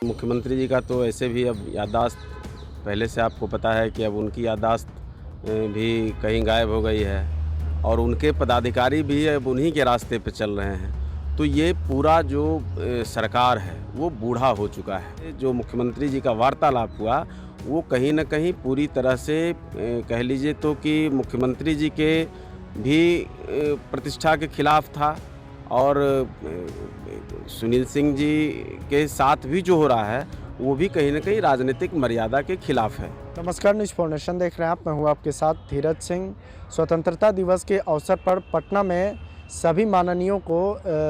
मुख्यमंत्री जी का तो ऐसे भी अब याददाश्त पहले से आपको पता है कि अब उनकी याददाश्त भी कहीं गायब हो गई है और उनके पदाधिकारी भी अब उन्हीं के रास्ते पे चल रहे हैं। तो ये पूरा जो सरकार है वो बूढ़ा हो चुका है। जो मुख्यमंत्री जी का वार्तालाप हुआ वो कहीं न कहीं पूरी तरह से कह लीजिए तो कि मुख्यमंत्री जी के भी प्रतिष्ठा के खिलाफ था और सुनील सिंह जी के साथ भी जो हो रहा है वो भी कहीं न कहीं राजनीतिक मर्यादा के खिलाफ है। नमस्कार, न्यूज़ फाउंडेशन देख रहे हैं आप। मैं हूं आपके साथ धीरज सिंह। स्वतंत्रता दिवस के अवसर पर पटना में सभी माननीयों को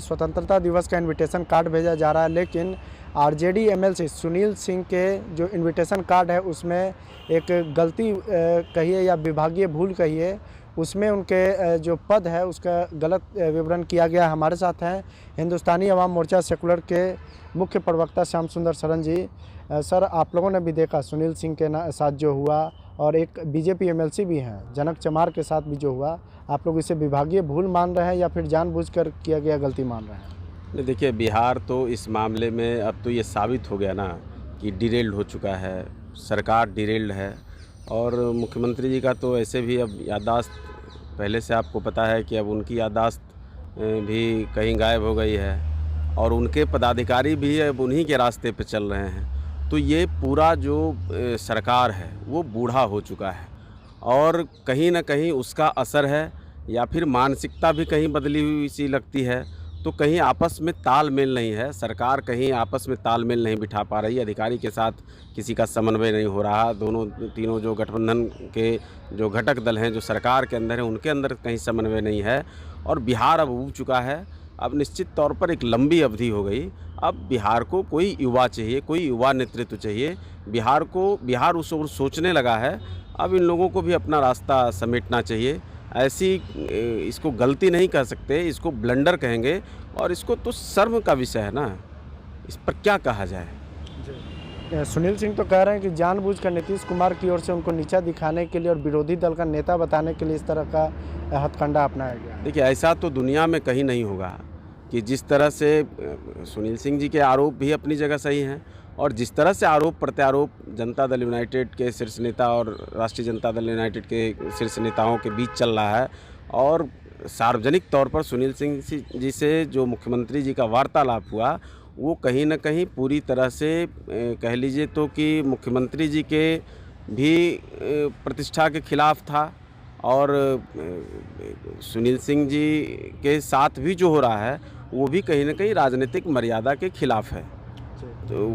स्वतंत्रता दिवस का इनविटेशन कार्ड भेजा जा रहा है, लेकिन आरजेडी एमएलसी सुनील सिंह के जो इनविटेशन कार्ड है उसमें एक गलती कहिए या विभागीय भूल कहिए, उसमें उनके जो पद है उसका गलत विवरण किया गया। हमारे साथ हैं हिंदुस्तानी अवाम मोर्चा सेकुलर के मुख्य प्रवक्ता श्याम सुंदर शरण जी। सर, आप लोगों ने भी देखा सुनील सिंह के साथ जो हुआ और एक बीजेपी एमएलसी भी हैं जनक चमार के साथ भी जो हुआ, आप लोग इसे विभागीय भूल मान रहे हैं या फिर जानबूझकर किया गया गलती मान रहे हैं? देखिए, बिहार तो इस मामले में अब तो ये साबित हो गया ना कि डिरेल्ड हो चुका है, सरकार डिरेल्ड है। और मुख्यमंत्री जी का तो ऐसे भी अब याददाश्त पहले से आपको पता है कि अब उनकी याददाश्त भी कहीं गायब हो गई है और उनके पदाधिकारी भी अब उन्हीं के रास्ते पे चल रहे हैं। तो ये पूरा जो सरकार है वो बूढ़ा हो चुका है और कहीं न कहीं उसका असर है या फिर मानसिकता भी कहीं बदली हुई सी लगती है। तो कहीं आपस में तालमेल नहीं है, सरकार कहीं आपस में तालमेल नहीं बिठा पा रही, अधिकारी के साथ किसी का समन्वय नहीं हो रहा। दोनों तीनों जो गठबंधन के जो घटक दल हैं जो सरकार के अंदर हैं उनके अंदर कहीं समन्वय नहीं है और बिहार अब ऊब चुका है। अब निश्चित तौर पर एक लंबी अवधि हो गई। अब बिहार को कोई युवा चाहिए, कोई युवा नेतृत्व चाहिए। बिहार उस ओर सोचने लगा है। अब इन लोगों को भी अपना रास्ता समेटना चाहिए। ऐसी इसको गलती नहीं कह सकते, इसको ब्लंडर कहेंगे और इसको तो शर्म का विषय है ना, इस पर क्या कहा जाए। सुनील सिंह तो कह रहे हैं कि जानबूझकर नीतीश कुमार की ओर से उनको नीचा दिखाने के लिए और विरोधी दल का नेता बताने के लिए इस तरह का हथकंडा अपनाया गया। देखिए, ऐसा तो दुनिया में कहीं नहीं होगा कि जिस तरह से सुनील सिंह जी के आरोप भी अपनी जगह सही हैं और जिस तरह से आरोप प्रत्यारोप जनता दल यूनाइटेड के शीर्ष नेता और राष्ट्रीय जनता दल यूनाइटेड के शीर्ष नेताओं के बीच चल रहा है और सार्वजनिक तौर पर सुनील सिंह जी से जो मुख्यमंत्री जी का वार्तालाप हुआ वो कहीं न कहीं पूरी तरह से कह लीजिए तो कि मुख्यमंत्री जी के भी प्रतिष्ठा के खिलाफ था और सुनील सिंह जी के साथ भी जो हो रहा है वो भी कहीं न कहीं राजनीतिक मर्यादा के खिलाफ है। तो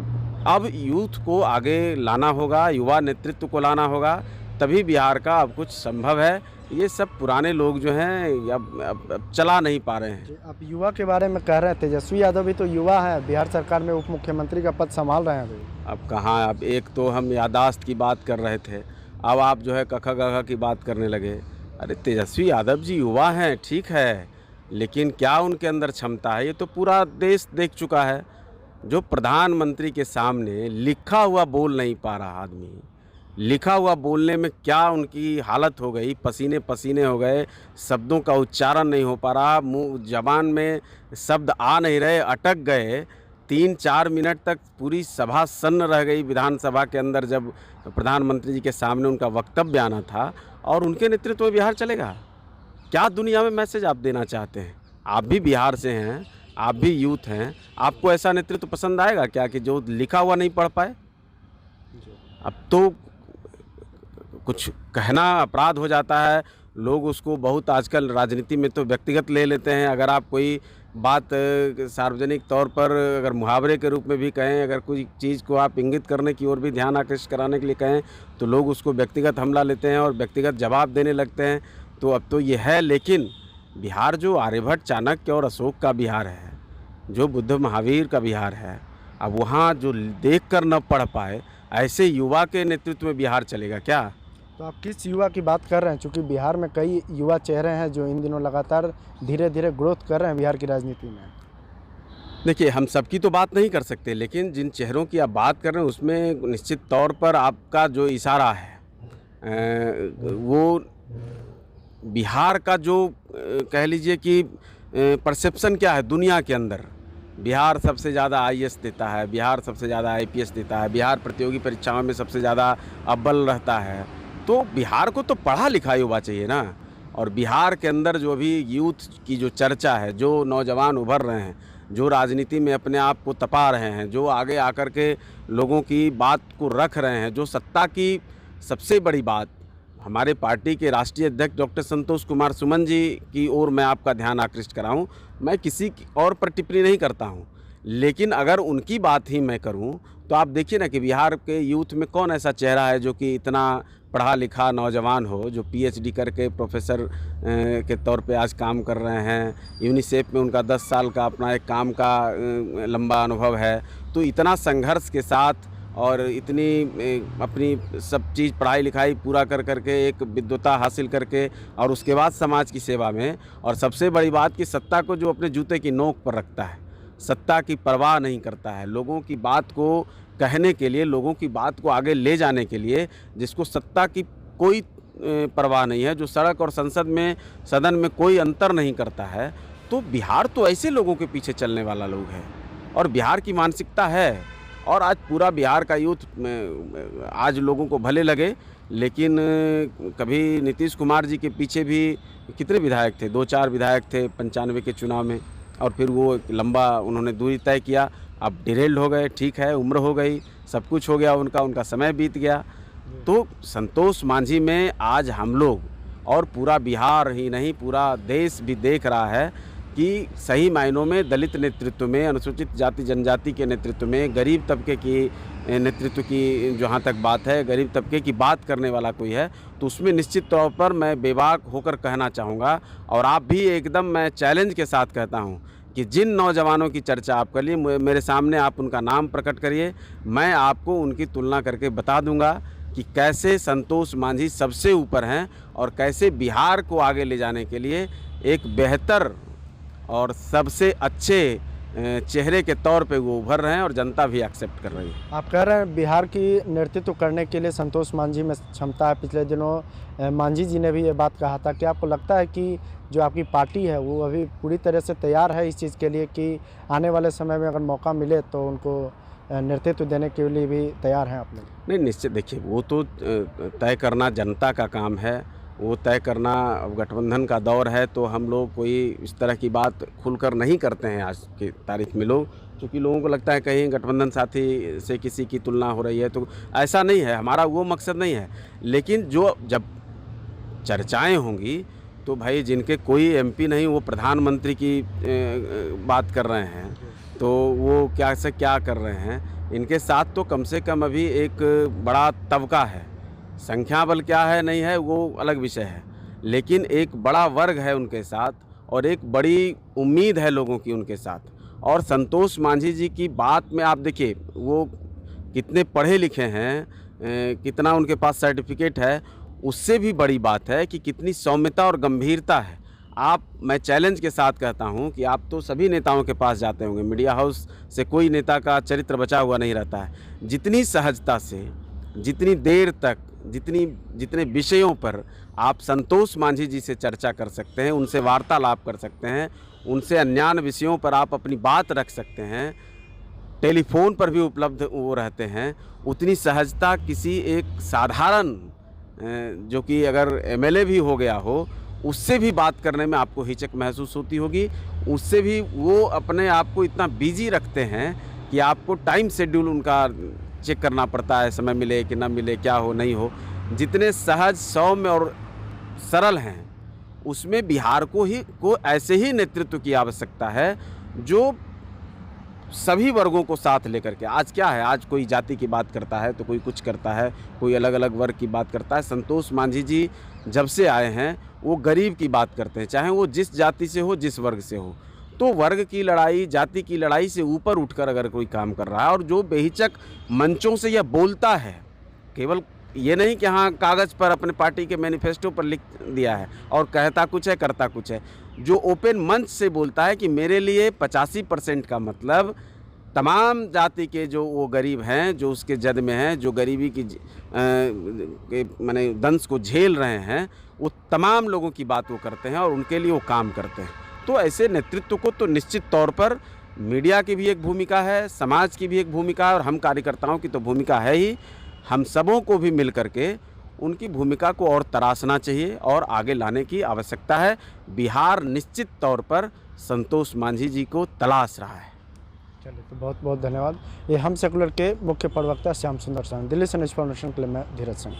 अब यूथ को आगे लाना होगा, युवा नेतृत्व को लाना होगा, तभी बिहार का अब कुछ संभव है। ये सब पुराने लोग जो हैं अब चला नहीं पा रहे हैं। अब युवा के बारे में कह रहे हैं, तेजस्वी यादव भी तो युवा है, बिहार सरकार में उप मुख्यमंत्री का पद संभाल रहे हैं अभी। अब कहाँ, अब एक तो हम याददाश्त की बात कर रहे थे, अब आप जो है कखा गखा की बात करने लगे। अरे तेजस्वी यादव जी युवा हैं, ठीक है, लेकिन क्या उनके अंदर क्षमता है ये तो पूरा देश देख चुका है। जो प्रधानमंत्री के सामने लिखा हुआ बोल नहीं पा रहा आदमी, लिखा हुआ बोलने में क्या उनकी हालत हो गई, पसीने पसीने हो गए, शब्दों का उच्चारण नहीं हो पा रहा, मुंह जबान में शब्द आ नहीं रहे, अटक गए। 3-4 मिनट तक पूरी सभा सन्न रह गई विधानसभा के अंदर जब प्रधानमंत्री जी के सामने उनका वक्तव्य आना था। और उनके नेतृत्व में बिहार चलेगा? क्या दुनिया में मैसेज आप देना चाहते हैं? आप भी बिहार से हैं, आप भी यूथ हैं, आपको ऐसा नेतृत्व पसंद आएगा क्या कि जो लिखा हुआ नहीं पढ़ पाए? अब तो कुछ कहना अपराध हो जाता है। लोग उसको बहुत आजकल राजनीति में तो व्यक्तिगत ले लेते हैं। अगर आप कोई बात सार्वजनिक तौर पर अगर मुहावरे के रूप में भी कहें, अगर कोई चीज़ को आप इंगित करने की ओर भी ध्यान आकृष्ट कराने के लिए कहें तो लोग उसको व्यक्तिगत हमला लेते हैं और व्यक्तिगत जवाब देने लगते हैं। तो अब तो ये है, लेकिन बिहार जो आर्यभट्ट, चाणक्य और अशोक का बिहार है, जो बुद्ध महावीर का बिहार है, अब वहाँ जो देख कर न पढ़ पाए ऐसे युवा के नेतृत्व में बिहार चलेगा क्या? तो आप किस युवा की बात कर रहे हैं? क्योंकि बिहार में कई युवा चेहरे हैं जो इन दिनों लगातार धीरे धीरे ग्रोथ कर रहे हैं बिहार की राजनीति में। देखिए, हम सबकी तो बात नहीं कर सकते, लेकिन जिन चेहरों की आप बात कर रहे हैं उसमें निश्चित तौर पर आपका जो इशारा है वो बिहार का जो कह लीजिए कि परसेप्शन क्या है दुनिया के अंदर, बिहार सबसे ज़्यादा आईएएस देता है, बिहार सबसे ज़्यादा आईपीएस देता है, बिहार प्रतियोगी परीक्षाओं में सबसे ज़्यादा अव्वल रहता है। तो बिहार को तो पढ़ा लिखा युवा चाहिए ना। और बिहार के अंदर जो भी यूथ की जो चर्चा है, जो नौजवान उभर रहे हैं, जो राजनीति में अपने आप को तपा रहे हैं, जो आगे आकर के लोगों की बात को रख रहे हैं, जो सत्ता की सबसे बड़ी बात, हमारे पार्टी के राष्ट्रीय अध्यक्ष डॉक्टर संतोष कुमार सुमन जी की ओर मैं आपका ध्यान आकृष्ट कराऊं। मैं किसी और पर टिप्पणी नहीं करता हूं, लेकिन अगर उनकी बात ही मैं करूं तो आप देखिए ना कि बिहार के यूथ में कौन ऐसा चेहरा है जो कि इतना पढ़ा लिखा नौजवान हो, जो पीएचडी करके प्रोफेसर के तौर पे आज काम कर रहे हैं। यूनिसेफ में उनका 10 साल का अपना एक काम का लंबा अनुभव है। तो इतना संघर्ष के साथ और इतनी अपनी सब चीज़ पढ़ाई लिखाई पूरा कर करके एक विद्वता हासिल करके और उसके बाद समाज की सेवा में, और सबसे बड़ी बात कि सत्ता को जो अपने जूते की नोक पर रखता है, सत्ता की परवाह नहीं करता है, लोगों की बात को कहने के लिए, लोगों की बात को आगे ले जाने के लिए, जिसको सत्ता की कोई परवाह नहीं है, जो सड़क और संसद में सदन में कोई अंतर नहीं करता है। तो बिहार तो ऐसे लोगों के पीछे चलने वाला लोग है और बिहार की मानसिकता है। और आज पूरा बिहार का यूथ आज लोगों को भले लगे, लेकिन कभी नीतीश कुमार जी के पीछे भी कितने विधायक थे, 2-4 विधायक थे 95 के चुनाव में, और फिर वो एक लंबा उन्होंने दूरी तय किया। अब डिरेल्ड हो गए, ठीक है, उम्र हो गई, सब कुछ हो गया, उनका समय बीत गया। तो संतोष मांझी में आज हम लोग और पूरा बिहार ही नहीं पूरा देश भी देख रहा है कि सही मायनों में दलित नेतृत्व में, अनुसूचित जाति जनजाति के नेतृत्व में, गरीब तबके की नेतृत्व की जहाँ तक बात है, गरीब तबके की बात करने वाला कोई है, तो उसमें निश्चित तौर पर मैं बेबाक होकर कहना चाहूँगा, और आप भी एकदम मैं चैलेंज के साथ कहता हूँ कि जिन नौजवानों की चर्चा आप कर लिए, मेरे सामने आप उनका नाम प्रकट करिए, मैं आपको उनकी तुलना करके बता दूंगा कि कैसे संतोष मांझी सबसे ऊपर हैं और कैसे बिहार को आगे ले जाने के लिए एक बेहतर और सबसे अच्छे चेहरे के तौर पे वो उभर रहे हैं और जनता भी एक्सेप्ट कर रही है। आप कह रहे हैं बिहार की नेतृत्व करने के लिए संतोष मांझी में क्षमता है। पिछले दिनों मांझी जी ने भी ये बात कहा था कि आपको लगता है कि जो आपकी पार्टी है वो अभी पूरी तरह से तैयार है इस चीज़ के लिए कि आने वाले समय में अगर मौका मिले तो उनको नेतृत्व देने के लिए भी तैयार हैं आप लोग? नहीं, निश्चित, देखिए वो तो तय करना जनता का काम है, वो तय करना। गठबंधन का दौर है तो हम लोग कोई इस तरह की बात खुलकर नहीं करते हैं आज की तारीख में लोग, क्योंकि लोगों को लगता है कहीं गठबंधन साथी से किसी की तुलना हो रही है, तो ऐसा नहीं है, हमारा वो मकसद नहीं है। लेकिन जो जब चर्चाएं होंगी तो भाई जिनके कोई एमपी नहीं वो प्रधानमंत्री की बात कर रहे हैं, तो वो क्या से क्या कर रहे हैं, इनके साथ तो कम से कम अभी एक बड़ा तबका है। संख्या बल क्या है नहीं है वो अलग विषय है, लेकिन एक बड़ा वर्ग है उनके साथ और एक बड़ी उम्मीद है लोगों की उनके साथ। और संतोष मांझी जी की बात में आप देखिए वो कितने पढ़े लिखे हैं, कितना उनके पास सर्टिफिकेट है, उससे भी बड़ी बात है कि कितनी सौम्यता और गंभीरता है। मैं चैलेंज के साथ कहता हूं कि आप तो सभी नेताओं के पास जाते होंगे, मीडिया हाउस से कोई नेता का चरित्र बचा हुआ नहीं रहता है। जितनी सहजता से, जितनी देर तक, जितने विषयों पर आप संतोष मांझी जी से चर्चा कर सकते हैं, उनसे वार्तालाप कर सकते हैं, उनसे अन्यान्य विषयों पर आप अपनी बात रख सकते हैं, टेलीफोन पर भी उपलब्ध वो रहते हैं, उतनी सहजता किसी एक साधारण जो कि अगर एमएलए भी हो गया हो उससे भी बात करने में आपको हिचक महसूस होती होगी। उससे भी वो अपने आप को इतना बिजी रखते हैं कि आपको टाइम शेड्यूल उनका चेक करना पड़ता है, समय मिले कि ना मिले, क्या हो नहीं हो। जितने सहज, सौम्य और सरल हैं, उसमें बिहार को ऐसे ही नेतृत्व की आवश्यकता है जो सभी वर्गों को साथ लेकर के। आज क्या है, आज कोई जाति की बात करता है तो कोई कुछ करता है, कोई अलग अलग वर्ग की बात करता है। संतोष मांझी जी जब से आए हैं वो गरीब की बात करते हैं, चाहे वो जिस जाति से हो, जिस वर्ग से हो। तो वर्ग की लड़ाई, जाति की लड़ाई से ऊपर उठकर अगर कोई काम कर रहा है और जो बेहिचक मंचों से यह बोलता है, केवल ये नहीं कि हाँ कागज़ पर अपने पार्टी के मैनिफेस्टो पर लिख दिया है और कहता कुछ है करता कुछ है, जो ओपन मंच से बोलता है कि मेरे लिए 85% का मतलब तमाम जाति के जो वो गरीब हैं, जो उसके जद में हैं, जो गरीबी की माने दंश को झेल रहे हैं, वो तमाम लोगों की बात वो करते हैं और उनके लिए वो काम करते हैं। तो ऐसे नेतृत्व को तो निश्चित तौर पर मीडिया की भी एक भूमिका है, समाज की भी एक भूमिका है और हम कार्यकर्ताओं की तो भूमिका है ही। हम सबों को भी मिल करके उनकी भूमिका को और तराशना चाहिए और आगे लाने की आवश्यकता है। बिहार निश्चित तौर पर संतोष मांझी जी को तलाश रहा है। चलिए, तो बहुत बहुत धन्यवाद। ये हम सेकुलर के मुख्य प्रवक्ता श्याम सुंदर सिंह। दिल्ली से न्यूज़ फॉर नेशन के लिए मैं धीरज सिंह।